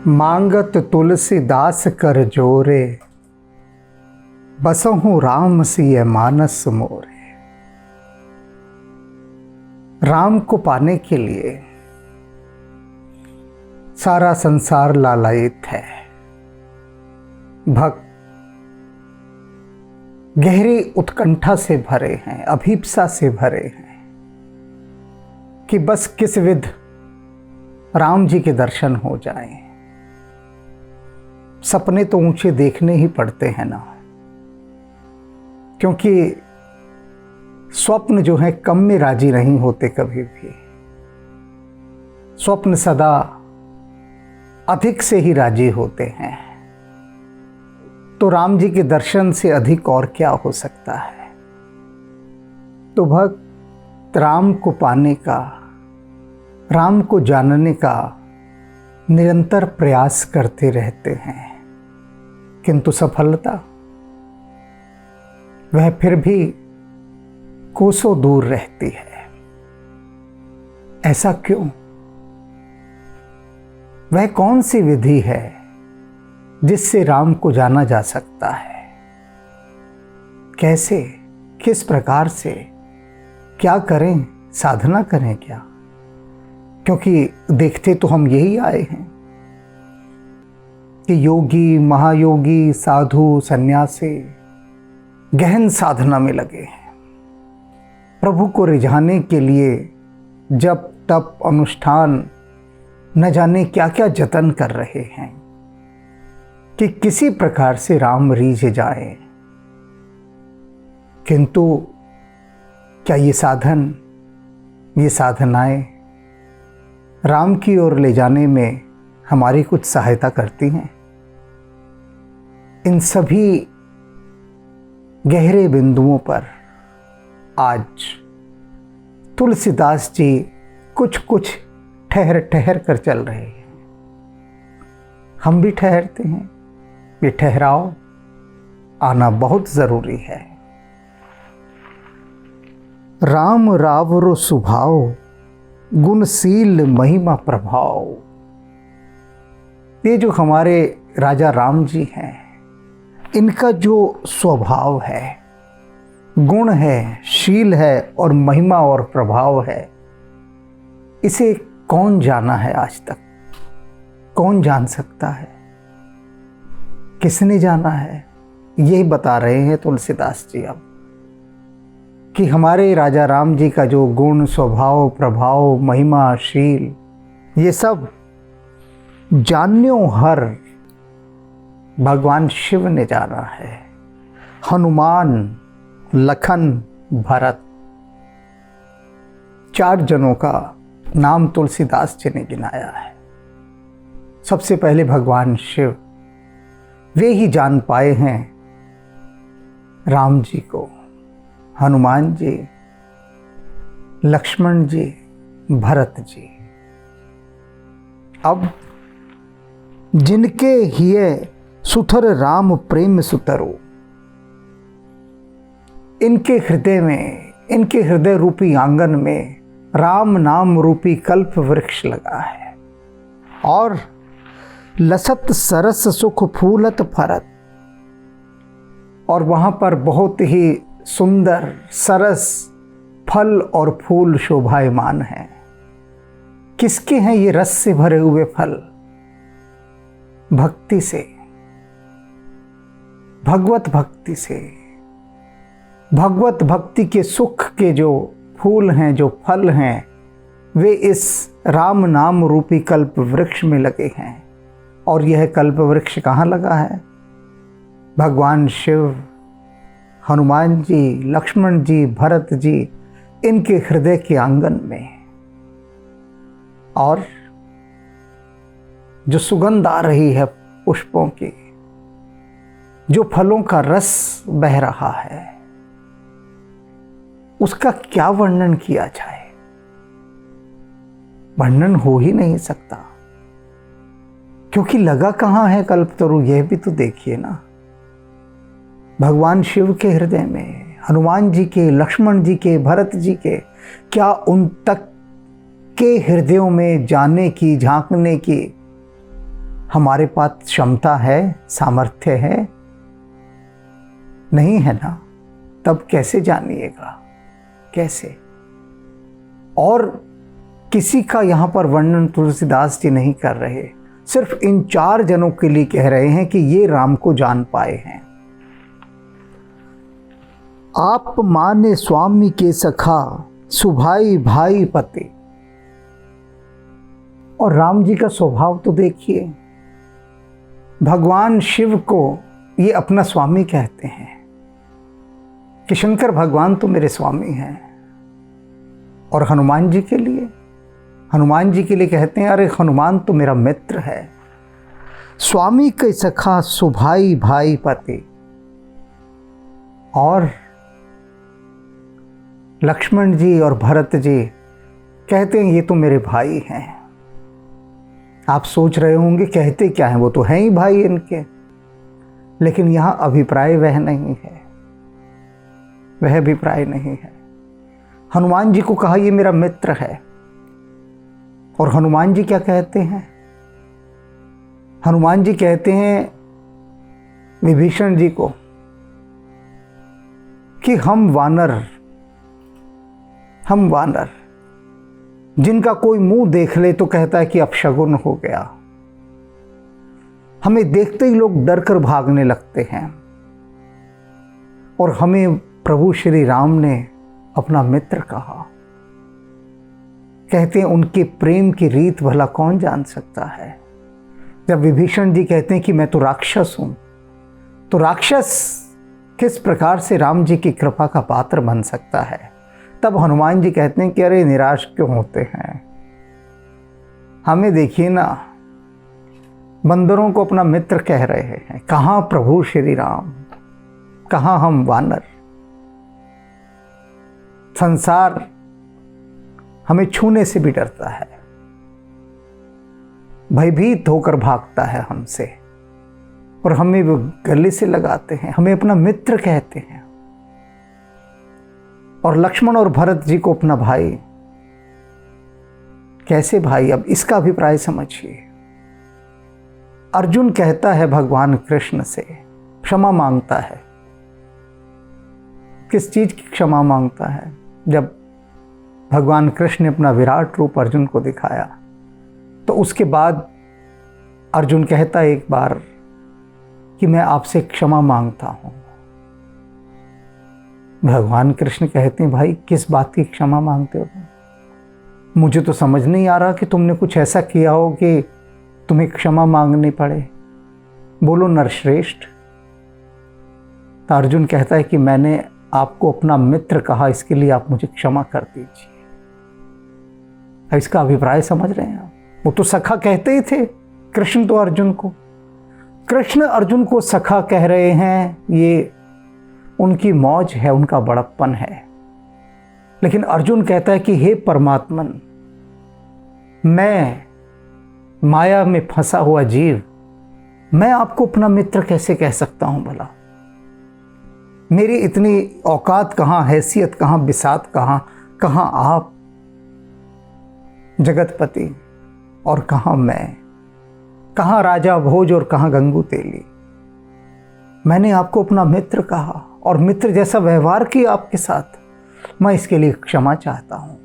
मांगत तुलसीदास कर जोरे, बसहु राम सिय मानस मोरे। राम को पाने के लिए सारा संसार लालायित है। भक्त गहरी उत्कंठा से भरे हैं, अभीप्सा से भरे हैं कि बस किस विध राम जी के दर्शन हो जाएं। सपने तो ऊंचे देखने ही पड़ते हैं ना, क्योंकि स्वप्न जो है कम में राजी नहीं होते कभी भी। स्वप्न सदा अधिक से ही राजी होते हैं। तो राम जी के दर्शन से अधिक और क्या हो सकता है। तो भक्त राम को पाने का, राम को जानने का निरंतर प्रयास करते रहते हैं, किंतु सफलता वह फिर भी कोसों दूर रहती है। ऐसा क्यों? वह कौन सी विधि है जिससे राम को जाना जा सकता है? कैसे, किस प्रकार से, क्या करें, साधना करें क्या? क्योंकि देखते तो हम यही आए हैं कि योगी, महायोगी, साधु, सन्यासी गहन साधना में लगे हैं। प्रभु को रिझाने के लिए जप, तप, अनुष्ठान, न जाने क्या क्या जतन कर रहे हैं कि किसी प्रकार से राम रीझ जाए। किंतु क्या ये साधन, ये साधनाएं राम की ओर ले जाने में हमारी कुछ सहायता करती हैं? इन सभी गहरे बिंदुओं पर आज तुलसीदास जी कुछ कुछ ठहर ठहर कर चल रहे हैं। हम भी ठहरते हैं। ये ठहराव आना बहुत जरूरी है। राम रावरो सुभाव, गुणशील महिमा प्रभाव। ये जो हमारे राजा राम जी हैं, इनका जो स्वभाव है, गुण है, शील है और महिमा और प्रभाव है, इसे कौन जाना है आज तक? कौन जान सकता है? किसने जाना है? यही बता रहे हैं तुलसीदास जी अब कि हमारे राजा राम जी का जो गुण, स्वभाव, प्रभाव, महिमा, शील, ये सब जान्यो हर भगवान शिव ने जाना है। हनुमान, लखन, भरत, 4 जनों का नाम तुलसीदास जी ने गिनाया है। सबसे पहले भगवान शिव, वे ही जान पाए हैं राम जी को। हनुमान जी, लक्ष्मण जी, भरत जी। अब जिनके हिय सुथर राम प्रेम सुतरो, इनके हृदय में, इनके हृदय रूपी आंगन में राम नाम रूपी कल्प वृक्ष लगा है और लसत सरस सुख फूलत फरत, और वहां पर बहुत ही सुंदर सरस फल और फूल शोभायमान हैं। किसके हैं ये रस से भरे हुए फल? भक्ति से, भगवत भक्ति से। भगवत भक्ति के सुख के जो फूल हैं, जो फल हैं, वे इस राम नाम रूपी कल्प वृक्ष में लगे हैं। और यह कल्प वृक्ष कहाँ लगा है? भगवान शिव, हनुमान जी, लक्ष्मण जी, भरत जी, इनके हृदय के आंगन में। और जो सुगंध आ रही है पुष्पों की, जो फलों का रस बह रहा है, उसका क्या वर्णन किया जाए? वर्णन हो ही नहीं सकता। क्योंकि लगा कहाँ है कल्पतरु, यह भी तो देखिए ना। भगवान शिव के हृदय में, हनुमान जी के, लक्ष्मण जी के, भरत जी के, क्या उन तक के हृदयों में जाने की, झांकने की हमारे पास क्षमता है, सामर्थ्य है? नहीं है ना, तब कैसे जानिएगा, कैसे? और किसी का यहाँ पर वर्णन तुलसीदास जी नहीं कर रहे, सिर्फ इन 4 जनों के लिए कह रहे हैं कि ये राम को जान पाए हैं। आप माने स्वामी के सखा, सुभाई भाई पति। और राम जी का स्वभाव तो देखिए, भगवान शिव को ये अपना स्वामी कहते हैं कि शंकर भगवान तो मेरे स्वामी हैं। और हनुमान जी के लिए कहते हैं, अरे हनुमान तो मेरा मित्र है। स्वामी के सखा, सुभाई भाई पति। और लक्ष्मण जी और भरत जी कहते हैं ये तो मेरे भाई हैं। आप सोच रहे होंगे कहते क्या हैं, वो तो हैं ही भाई इनके। लेकिन यहाँ अभिप्राय वह नहीं है, वह अभिप्राय नहीं है। हनुमान जी को कहा ये मेरा मित्र है, और हनुमान जी क्या कहते हैं? हनुमान जी कहते हैं विभीषण जी को कि हम वानर, जिनका कोई मुंह देख ले तो कहता है कि अपशगुन हो गया। हमें देखते ही लोग डर कर भागने लगते हैं। और हमें प्रभु श्री राम ने अपना मित्र कहा। कहते हैं उनके प्रेम की रीत भला कौन जान सकता है। जब विभीषण जी कहते हैं कि मैं तो राक्षस हूं, तो राक्षस किस प्रकार से राम जी की कृपा का पात्र बन सकता है। तब हनुमान जी कहते हैं कि अरे निराश क्यों होते हैं, हमें देखिए ना, बंदरों को अपना मित्र कह रहे हैं। कहाँ प्रभु श्री राम, कहाँ हम वानर। संसार हमें छूने से भी डरता है, भयभीत होकर भागता है हमसे, और हमें वो गले से लगाते हैं, हमें अपना मित्र कहते हैं। और लक्ष्मण और भरत जी को अपना भाई। कैसे भाई? अब इसका अभिप्राय समझिए। अर्जुन कहता है भगवान कृष्ण से, क्षमा मांगता है। किस चीज की क्षमा मांगता है? जब भगवान कृष्ण ने अपना विराट रूप अर्जुन को दिखाया, तो उसके बाद अर्जुन कहता है एक बार कि मैं आपसे क्षमा मांगता हूं। भगवान कृष्ण कहते हैं भाई किस बात की क्षमा मांगते हो तुम? मुझे तो समझ नहीं आ रहा कि तुमने कुछ ऐसा किया हो कि तुम्हें क्षमा मांगनी पड़े। बोलो नरश्रेष्ठ। तो अर्जुन कहता है कि मैंने आपको अपना मित्र कहा, इसके लिए आप मुझे क्षमा कर दीजिए। इसका अभिप्राय समझ रहे हैं आप? वो तो सखा कहते ही थे कृष्ण तो अर्जुन को। कृष्ण अर्जुन को सखा कह रहे हैं, ये उनकी मौज है, उनका बड़प्पन है। लेकिन अर्जुन कहता है कि हे परमात्मन, मैं माया में फंसा हुआ जीव, मैं आपको अपना मित्र कैसे कह सकता हूं भला? मेरी इतनी औकात कहां, हैसियत कहां, बिसात कहां, कहां आप जगतपति और कहां मैं, कहां राजा भोज और कहां गंगू तेली। मैंने आपको अपना मित्र कहा और मित्र जैसा व्यवहार किया आपके साथ, मैं इसके लिए क्षमा चाहता हूं।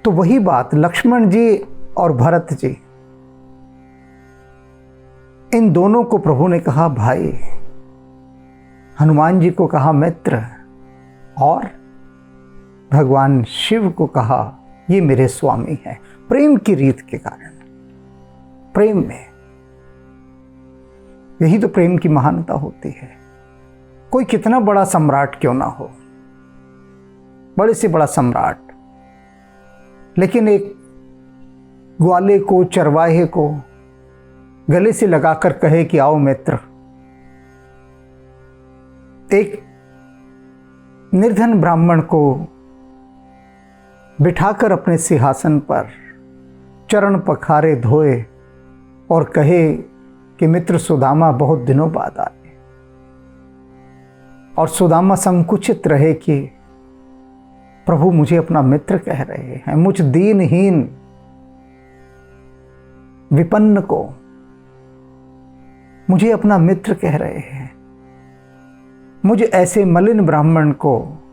तो वही बात लक्ष्मण जी और भरत जी, इन दोनों को प्रभु ने कहा भाई, हनुमान जी को कहा मित्र, और भगवान शिव को कहा ये मेरे स्वामी हैं। प्रेम की रीत के कारण, प्रेम में, यही तो प्रेम की महानता होती है। कोई कितना बड़ा सम्राट क्यों ना हो, बड़े से बड़ा सम्राट, लेकिन एक ग्वाले को, चरवाहे को गले से लगाकर कहे कि आओ मित्र। एक निर्धन ब्राह्मण को बिठाकर अपने सिंहासन पर चरण पखारे धोए और कहे कि मित्र सुदामा बहुत दिनों बाद आए, और सुदामा संकुचित रहे कि प्रभु मुझे अपना मित्र कह रहे हैं, मुझ दीनहीन विपन्न को मुझे अपना मित्र कह रहे हैं। मुझे ऐसे मलिन ब्राह्मण को,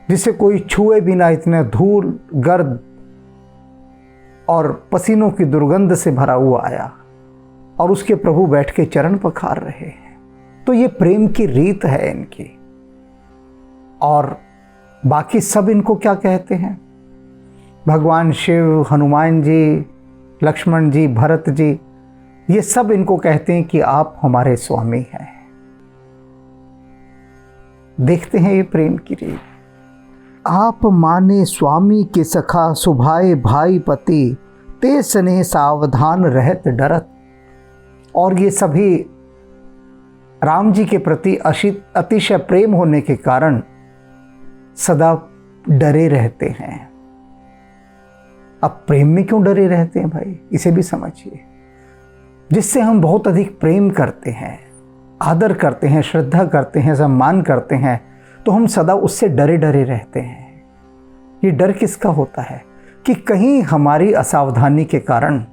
जिसे कोई छुए बिना इतने धूल, गर्द और पसीनों की दुर्गंध से भरा हुआ आया और उसके प्रभु बैठ के चरण पखार रहे हैं। तो ये प्रेम की रीत है इनकी। और बाकी सब इनको क्या कहते हैं? भगवान शिव, हनुमान जी, लक्ष्मण जी, भरत जी, ये सब इनको कहते हैं कि आप हमारे स्वामी हैं। देखते हैं ये प्रेम की रीत। आप माने स्वामी के सखा, सुभाए भाई पति, ते स्नेह सावधान रहत डरत। और ये सभी राम जी के प्रति अतिशय प्रेम होने के कारण सदा डरे रहते हैं। अब प्रेम में क्यों डरे रहते हैं भाई, इसे भी समझिए। जिससे हम बहुत अधिक प्रेम करते हैं, आदर करते हैं, श्रद्धा करते हैं, सम्मान करते हैं, तो हम सदा उससे डरे डरे रहते हैं। ये डर किसका होता है? कि कहीं हमारी असावधानी के कारण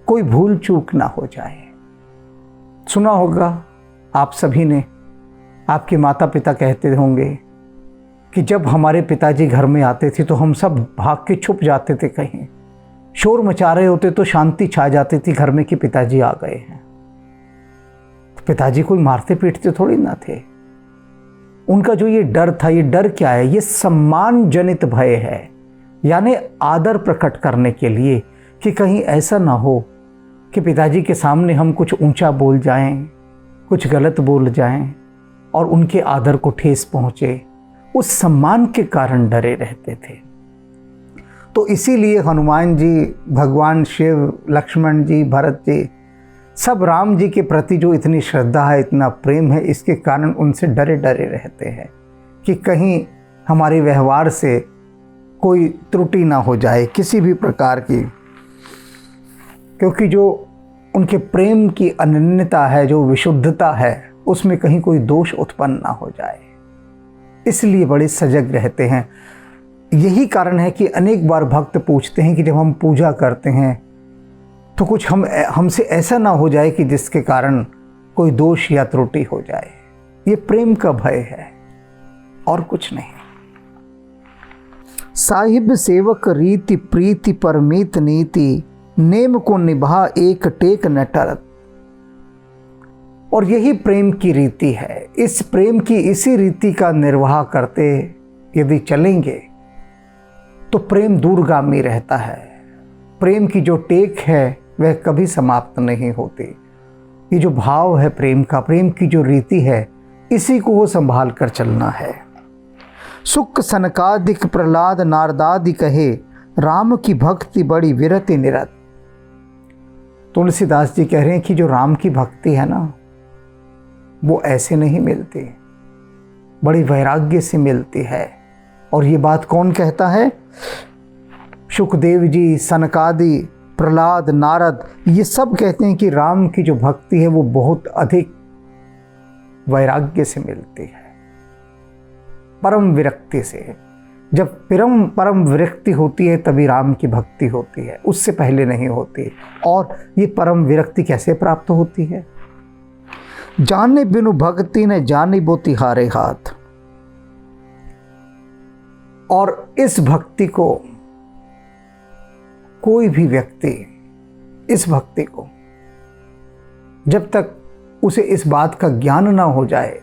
कोई भूल चूक ना हो जाए। सुना होगा आप सभी ने, आपके माता पिता कहते होंगे कि जब हमारे पिताजी घर में आते थे तो हम सब भाग के छुप जाते थे, कहीं शोर मचा रहे होते तो शांति छा जाती थी घर में कि पिताजी आ गए हैं। तो पिताजी कोई मारते पीटते थोड़ी ना थे। उनका जो ये डर था, ये डर क्या है? ये सम्मान जनित भय है, यानी आदर प्रकट करने के लिए कि कहीं ऐसा ना हो कि पिताजी के सामने हम कुछ ऊंचा बोल जाएं, कुछ गलत बोल जाएं और उनके आदर को ठेस पहुंचे। उस सम्मान के कारण डरे रहते थे। तो इसीलिए हनुमान जी, भगवान शिव, लक्ष्मण जी, भरत जी, सब राम जी के प्रति जो इतनी श्रद्धा है, इतना प्रेम है, इसके कारण उनसे डरे डरे रहते हैं कि कहीं हमारे व्यवहार से कोई त्रुटि ना हो जाए किसी भी प्रकार की। क्योंकि जो उनके प्रेम की अनन्यता है, जो विशुद्धता है, उसमें कहीं कोई दोष उत्पन्न ना हो जाए, इसलिए बड़े सजग रहते हैं। यही कारण है कि अनेक बार भक्त पूछते हैं कि जब हम पूजा करते हैं तो कुछ हमसे ऐसा ना हो जाए कि जिसके कारण कोई दोष या त्रुटि हो जाए। ये प्रेम का भय है और कुछ नहीं। साहिब सेवक रीति प्रीति परमीत नीति, नेम को निभा एक टेक न टरत। और यही प्रेम की रीति है। इस प्रेम की इसी रीति का निर्वाह करते यदि चलेंगे तो प्रेम दूरगामी रहता है। प्रेम की जो टेक है वह कभी समाप्त नहीं होती। ये जो भाव है प्रेम का, प्रेम की जो रीति है, इसी को वो संभाल कर चलना है। सुख सनकादिक प्रहलाद नारदादि कहे, राम की भक्ति बड़ी विरति निरत। तुलसीदास जी कह रहे हैं कि जो राम की भक्ति है ना, वो ऐसे नहीं मिलती, बड़ी वैराग्य से मिलती है। और ये बात कौन कहता है? सुखदेव जी, सनकादि, प्रहलाद, नारद, ये सब कहते हैं कि राम की जो भक्ति है वो बहुत अधिक वैराग्य से मिलती है, परम विरक्ति से। जब परम विरक्ति होती है तभी राम की भक्ति होती है, उससे पहले नहीं होती। और ये परम विरक्ति कैसे प्राप्त होती है? जाने बिनु भक्ति ने जानी बो तिहारे हाथ। और इस भक्ति को कोई भी व्यक्ति, इस भक्ति को जब तक उसे इस बात का ज्ञान ना हो जाए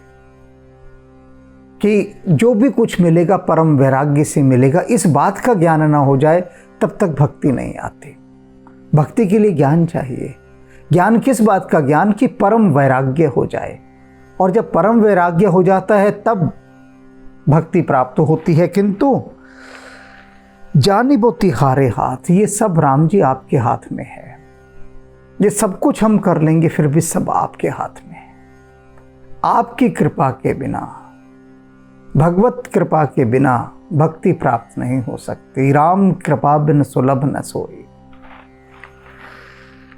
कि जो भी कुछ मिलेगा परम वैराग्य से मिलेगा, इस बात का ज्ञान ना हो जाए, तब तक भक्ति नहीं आती। भक्ति के लिए ज्ञान चाहिए। ज्ञान किस बात का? ज्ञान की परम वैराग्य हो जाए। और जब परम वैराग्य हो जाता है तब भक्ति प्राप्त होती है। किंतु जानी बो तिहारे हाथ, ये सब राम जी आपके हाथ में है। ये सब कुछ हम कर लेंगे, फिर भी सब आपके हाथ में है। आपकी कृपा के बिना, भगवत कृपा के बिना भक्ति प्राप्त नहीं हो सकती। राम कृपा बिन सुलभ न सोई,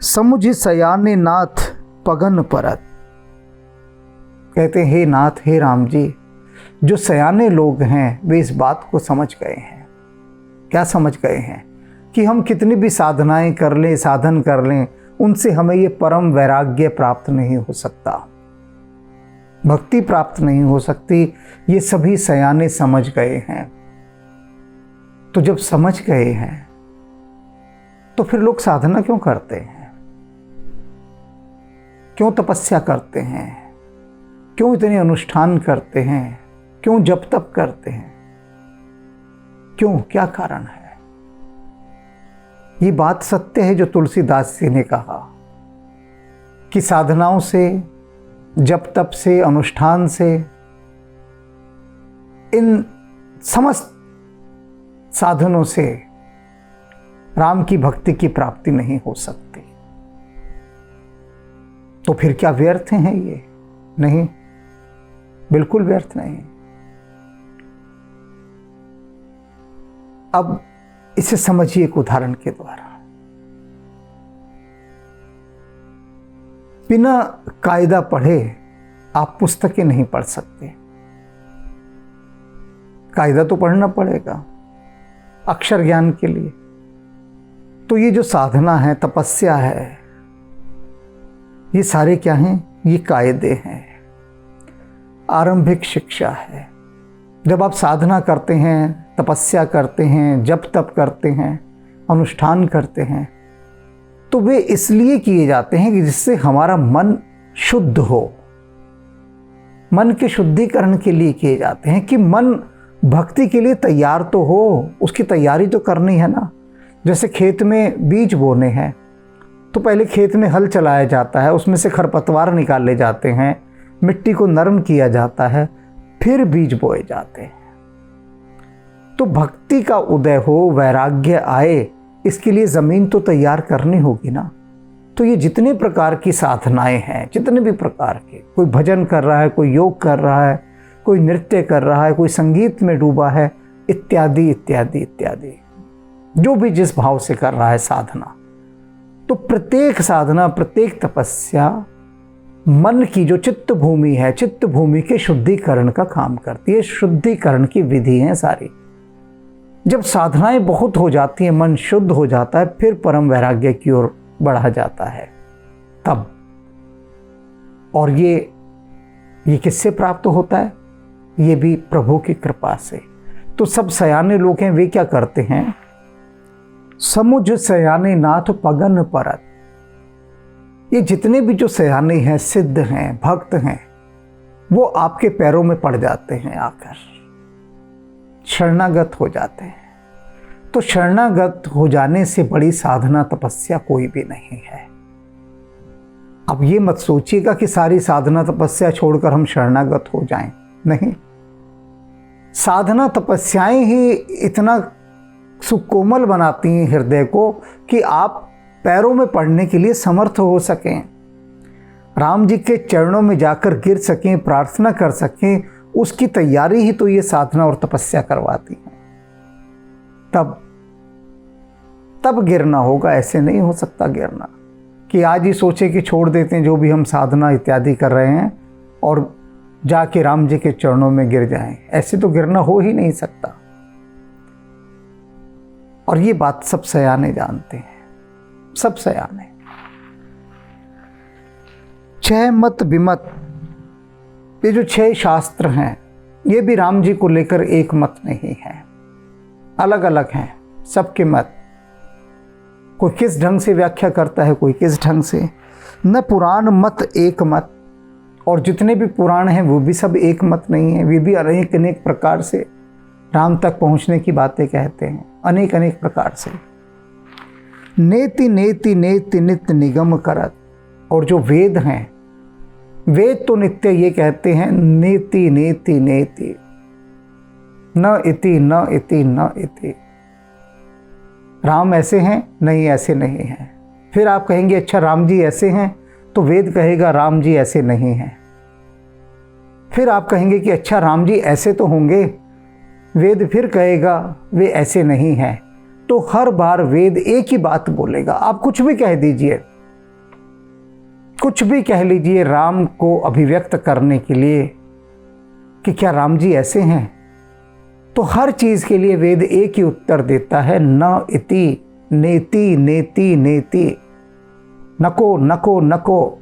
समुझ सयाने नाथ पगन परत। कहते हैं हे नाथ, हे राम जी, जो सयाने लोग हैं वे इस बात को समझ गए हैं। क्या समझ गए हैं? कि हम कितनी भी साधनाएं कर लें, साधन कर लें, उनसे हमें ये परम वैराग्य प्राप्त नहीं हो सकता, भक्ति प्राप्त नहीं हो सकती। ये सभी सयाने समझ गए हैं। तो जब समझ गए हैं तो फिर लोग साधना क्यों करते हैं, क्यों तपस्या करते हैं, क्यों इतने अनुष्ठान करते हैं, क्यों जप तप करते हैं, क्यों, क्या कारण है? ये बात सत्य है जो तुलसीदास जी ने कहा कि साधनाओं से, जप तप से, अनुष्ठान से, इन समस्त साधनों से राम की भक्ति की प्राप्ति नहीं हो सकती। तो फिर क्या व्यर्थ हैं ये? नहीं, बिल्कुल व्यर्थ नहीं। अब इसे समझिए एक उदाहरण के द्वारा। बिना कायदा पढ़े आप पुस्तकें नहीं पढ़ सकते, कायदा तो पढ़ना पड़ेगा अक्षर ज्ञान के लिए। तो ये जो साधना है, तपस्या है, ये सारे क्या हैं? ये कायदे हैं, आरंभिक शिक्षा है। जब आप साधना करते हैं, तपस्या करते हैं, जप तप करते हैं, अनुष्ठान करते हैं, तो वे इसलिए किए जाते हैं कि जिससे हमारा मन शुद्ध हो। मन के शुद्धिकरण के लिए किए जाते हैं कि मन भक्ति के लिए तैयार तो हो, उसकी तैयारी तो करनी है ना। जैसे खेत में बीज बोने हैं तो पहले खेत में हल चलाया जाता है, उसमें से खरपतवार निकाले जाते हैं, मिट्टी को नरम किया जाता है, फिर बीज बोए जाते हैं। तो भक्ति का उदय हो, वैराग्य आए, इसके लिए ज़मीन तो तैयार करनी होगी ना। तो ये जितने प्रकार की साधनाएं हैं, जितने भी प्रकार के, कोई भजन कर रहा है, कोई योग कर रहा है, कोई नृत्य कर रहा है, कोई संगीत में डूबा है, इत्यादि इत्यादि इत्यादि, जो भी जिस भाव से कर रहा है साधना, तो प्रत्येक साधना, प्रत्येक तपस्या मन की जो चित्त भूमि है, चित्त भूमि के शुद्धिकरण का काम करती है। शुद्धिकरण की विधि है सारी। जब साधनाएं बहुत हो जाती हैं, मन शुद्ध हो जाता है, फिर परम वैराग्य की ओर बढ़ा जाता है तब। और ये किससे प्राप्त होता है? ये भी प्रभु की कृपा से। तो सब सयाने लोग हैं, वे क्या करते हैं? समुझ सयाने नाथ पगन परत। ये जितने भी जो सयाने हैं, सिद्ध हैं, भक्त हैं, वो आपके पैरों में पड़ जाते हैं, आकर शरणागत हो जाते हैं। तो शरणागत हो जाने से बड़ी साधना तपस्या कोई भी नहीं है। अब ये मत सोचिएगा कि सारी साधना तपस्या छोड़कर हम शरणागत हो जाएं, नहीं। साधना तपस्याएं ही इतना सुकोमल बनाती हैं हृदय को कि आप पैरों में पड़ने के लिए समर्थ हो सकें, राम जी के चरणों में जाकर गिर सकें, प्रार्थना कर सकें। उसकी तैयारी ही तो ये साधना और तपस्या करवाती है। तब गिरना होगा, ऐसे नहीं हो सकता गिरना कि आज ही सोचे कि छोड़ देते हैं जो भी हम साधना इत्यादि कर रहे हैं और जाके राम जी के चरणों में गिर जाएं। ऐसे तो गिरना हो ही नहीं सकता। और ये बात सब सयाने जानते हैं, सब सयाने। छह मत विमत, ये जो 6 शास्त्र हैं, ये भी राम जी को लेकर एक मत नहीं है, अलग अलग हैं सबके मत। कोई किस ढंग से व्याख्या करता है, कोई किस ढंग से। न पुराण मत एक मत, और जितने भी पुराण हैं वो भी सब एक मत नहीं है। वे भी अनेक अनेक प्रकार से राम तक पहुंचने की बातें कहते हैं, अनेक अनेक प्रकार से। नेति नेति नेति नित्य निगम करत, और जो वेद हैं, वेद तो नित्य ये कहते हैं नेति नेति नेति, न इति न इति न इति। राम ऐसे हैं? नहीं, ऐसे नहीं हैं। फिर आप कहेंगे अच्छा राम जी ऐसे हैं, तो वेद कहेगा राम जी ऐसे नहीं हैं। फिर आप कहेंगे कि अच्छा राम जी ऐसे तो होंगे, वेद फिर कहेगा वे ऐसे नहीं हैं। तो हर बार वेद एक ही बात बोलेगा। आप कुछ भी कह दीजिए, कुछ भी कह लीजिए राम को अभिव्यक्त करने के लिए कि क्या राम जी ऐसे हैं, तो हर चीज के लिए वेद एक ही उत्तर देता है, न इति नेति नेति नेति। नको नको नको,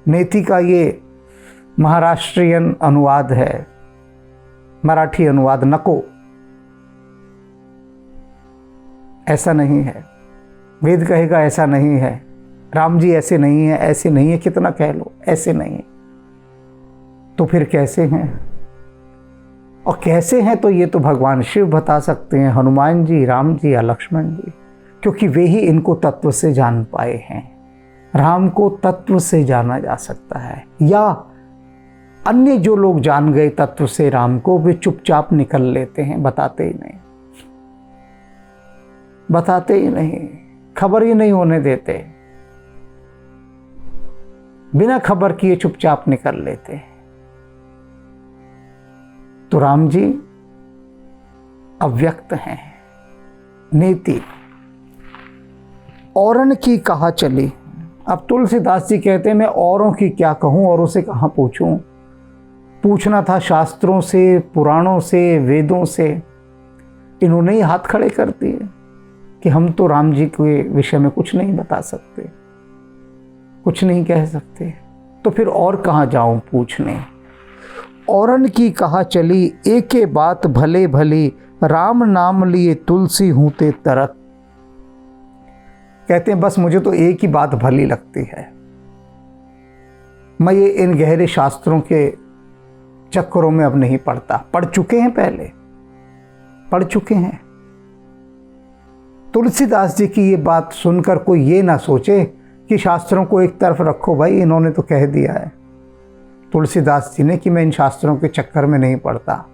नेति का ये महाराष्ट्रियन अनुवाद है, मराठी अनुवाद नको। ऐसा नहीं है, वेद कहेगा ऐसा नहीं है, राम जी ऐसे नहीं है, ऐसे नहीं है, कितना कह लो ऐसे नहीं है। तो फिर कैसे हैं? और कैसे हैं तो ये तो भगवान शिव बता सकते हैं, हनुमान जी, राम जी या लक्ष्मण जी, क्योंकि वे ही इनको तत्व से जान पाए हैं। राम को तत्व से जाना जा सकता है, या अन्य जो लोग जान गए तत्व से राम को, वे चुपचाप निकल लेते हैं, बताते ही नहीं, बताते ही नहीं, खबर ही नहीं होने देते, बिना खबर किए चुपचाप निकल लेते हैं। तो राम जी अव्यक्त हैं, नीति औरन की कहा चली। अब तुलसीदास जी कहते हैं मैं औरों की क्या कहूं, औरों से कहां पूछूं। पूछना था शास्त्रों से, पुराणों से, वेदों से। इन्होंने ही हाथ खड़े कर दिए कि हम तो राम जी के विषय में कुछ नहीं बता सकते, कुछ नहीं कह सकते। तो फिर और कहाँ जाऊं पूछने। औरन की कहा चली, एके बात भले भली, राम नाम लिए तुलसी हूते तरत। कहते हैं बस मुझे तो एक ही बात भली लगती है, मैं ये इन गहरे शास्त्रों के चक्करों में अब नहीं पढ़ता। पढ़ चुके हैं, पहले पढ़ चुके हैं। तुलसीदास जी की ये बात सुनकर कोई ये ना सोचे कि शास्त्रों को एक तरफ रखो भाई, इन्होंने तो कह दिया है तुलसीदास जी ने कि मैं इन शास्त्रों के चक्कर में नहीं पड़ता।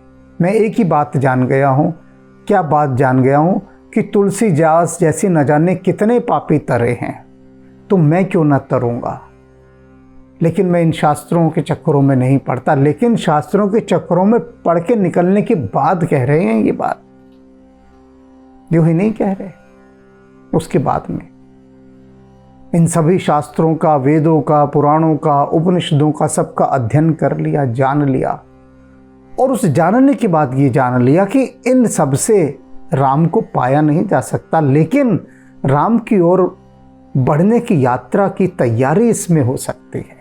मैं एक ही बात जान गया हूँ। क्या बात जान गया हूँ? कि तुलसीदास जैसे न जाने कितने पापी तरे हैं, तो मैं क्यों न तरूँगा। लेकिन मैं इन शास्त्रों के चक्करों में नहीं पड़ता। लेकिन शास्त्रों के चक्करों में पढ़ के निकलने के बाद कह रहे हैं ये बात, जो ही नहीं कह रहे। उसके बाद में इन सभी शास्त्रों का, वेदों का, पुराणों का, उपनिषदों का सबका अध्ययन कर लिया, जान लिया, और उस जानने के बाद ये जान लिया कि इन सब से राम को पाया नहीं जा सकता, लेकिन राम की ओर बढ़ने की यात्रा की तैयारी इसमें हो सकती है।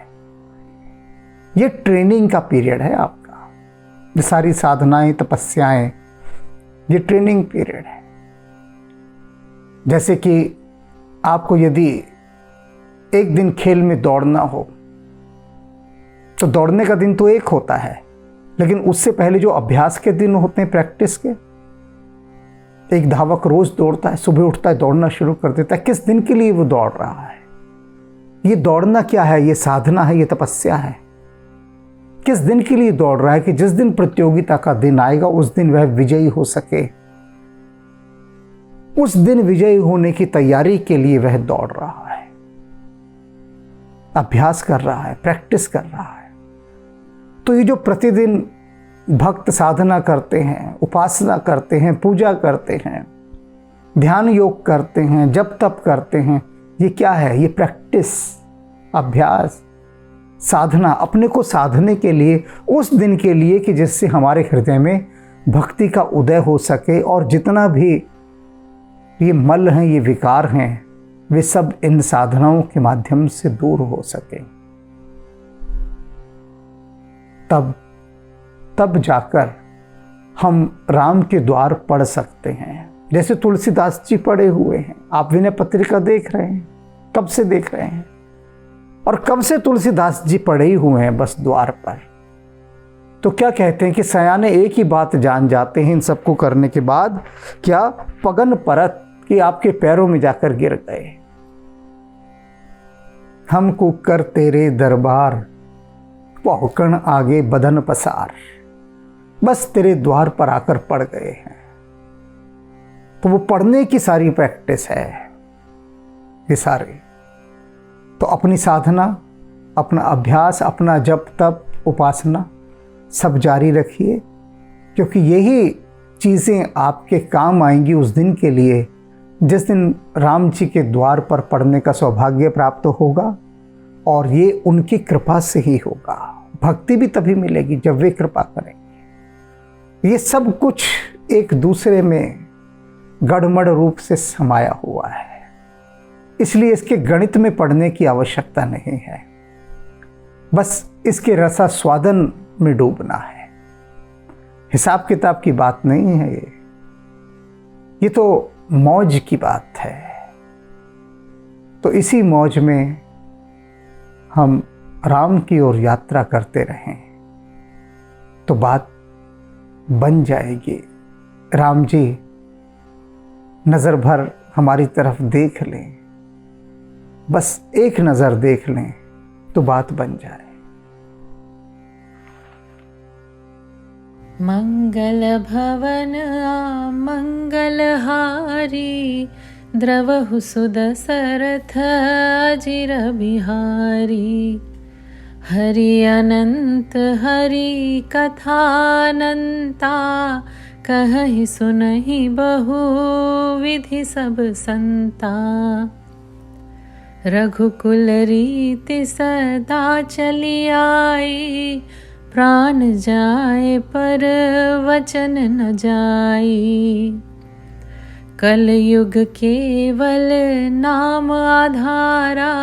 ये ट्रेनिंग का पीरियड है आपका। ये सारी साधनाएं, तपस्याएं, ये ट्रेनिंग पीरियड है। जैसे कि आपको यदि एक दिन खेल में दौड़ना हो, तो दौड़ने का दिन तो एक होता है, लेकिन उससे पहले जो अभ्यास के दिन होते हैं, प्रैक्टिस के, एक धावक रोज दौड़ता है, सुबह उठता है, दौड़ना शुरू कर देता है। किस दिन के लिए वो दौड़ रहा है? ये दौड़ना क्या है? ये साधना है, ये तपस्या है। किस दिन के लिए दौड़ रहा है? कि जिस दिन प्रतियोगिता का दिन आएगा उस दिन वह विजयी हो सके। उस दिन विजयी होने की तैयारी के लिए वह दौड़ रहा है, अभ्यास कर रहा है, प्रैक्टिस कर रहा है। तो ये जो प्रतिदिन भक्त साधना करते हैं, उपासना करते हैं, पूजा करते हैं, ध्यान योग करते हैं, जप तप करते हैं, ये क्या है? ये प्रैक्टिस, अभ्यास, साधना, अपने को साधने के लिए, उस दिन के लिए कि जिससे हमारे हृदय में भक्ति का उदय हो सके, और जितना भी ये मल हैं, ये विकार हैं, वे सब इन साधनाओं के माध्यम से दूर हो सके। तब जाकर हम राम के द्वार पढ़ सकते हैं, जैसे तुलसीदास जी पढ़े हुए हैं। आप विनय पत्रिका देख रहे हैं, कब से देख रहे हैं? और कब से तुलसीदास जी पढ़े ही हुए हैं बस द्वार पर। तो क्या कहते हैं कि सयाने एक ही बात जान जाते हैं इन सबको करने के बाद, क्या? पगन परत, कि आपके पैरों में जाकर गिर गए। हमको कर तेरे दरबार, पहुकण आगे बदन पसार। बस तेरे द्वार पर आकर पड़ गए हैं। तो वो पढ़ने की सारी प्रैक्टिस है ये सारी। तो अपनी साधना, अपना अभ्यास, अपना जप तप, उपासना सब जारी रखिए, क्योंकि यही चीज़ें आपके काम आएंगी उस दिन के लिए जिस दिन राम जी के द्वार पर पढ़ने का सौभाग्य प्राप्त होगा। और ये उनकी कृपा से ही होगा। भक्ति भी तभी मिलेगी जब वे कृपा करेंगे। ये सब कुछ एक दूसरे में गड़मड़ रूप से समाया हुआ है। इसलिए इसके गणित में पढ़ने की आवश्यकता नहीं है, बस इसके रसास्वादन में डूबना है। हिसाब किताब की बात नहीं है ये तो मौज की बात है। तो इसी मौज में हम राम की ओर यात्रा करते रहें तो बात बन जाएगी। राम जी नज़र भर हमारी तरफ देख लें, बस एक नज़र देख लें तो बात बन जाए। मंगल भवन मंगलहारी, द्रवहु सुदशरथ अजिर बिहारी। हरि अनंत हरि कथानंता, कहहि सुनहि बहु विधि सब संता। रघुकुल रीति सदा चली आई, प्राण जाए पर वचन न जाई। कलयुग केवल नाम आधारा,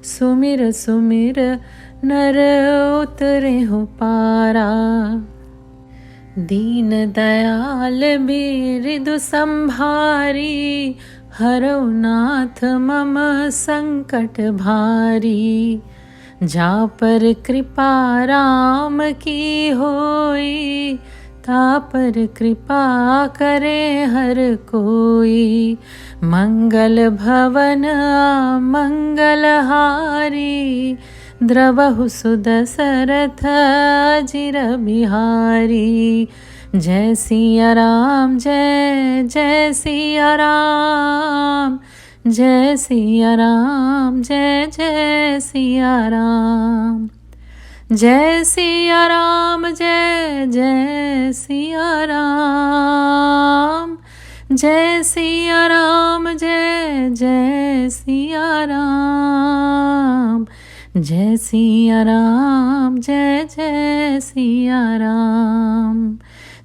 सुमिर सुमिर नर उतरे हो पारा। दीन दयाल बिरदु संभारी, हरौ नाथ मम संकट भारी। जा पर कृपा राम की होई, ता पर कृपा करे हर कोई। मंगल भवन मंगलहारी, द्रवहु सुदशरथ अजिर बिहारी। जय सिया राम जय जय सिया राम, जय सिया राम जय जय सिया राम। जय सिया राम जय जय सिया राम, जय सिया राम जय जय सिया राम। जय सिया राम जय जय सिया राम,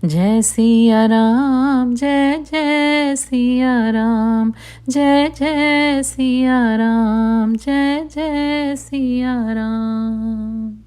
जय सिया राम जय जय सिया राम। जय जय सिया राम जय जय सिया राम।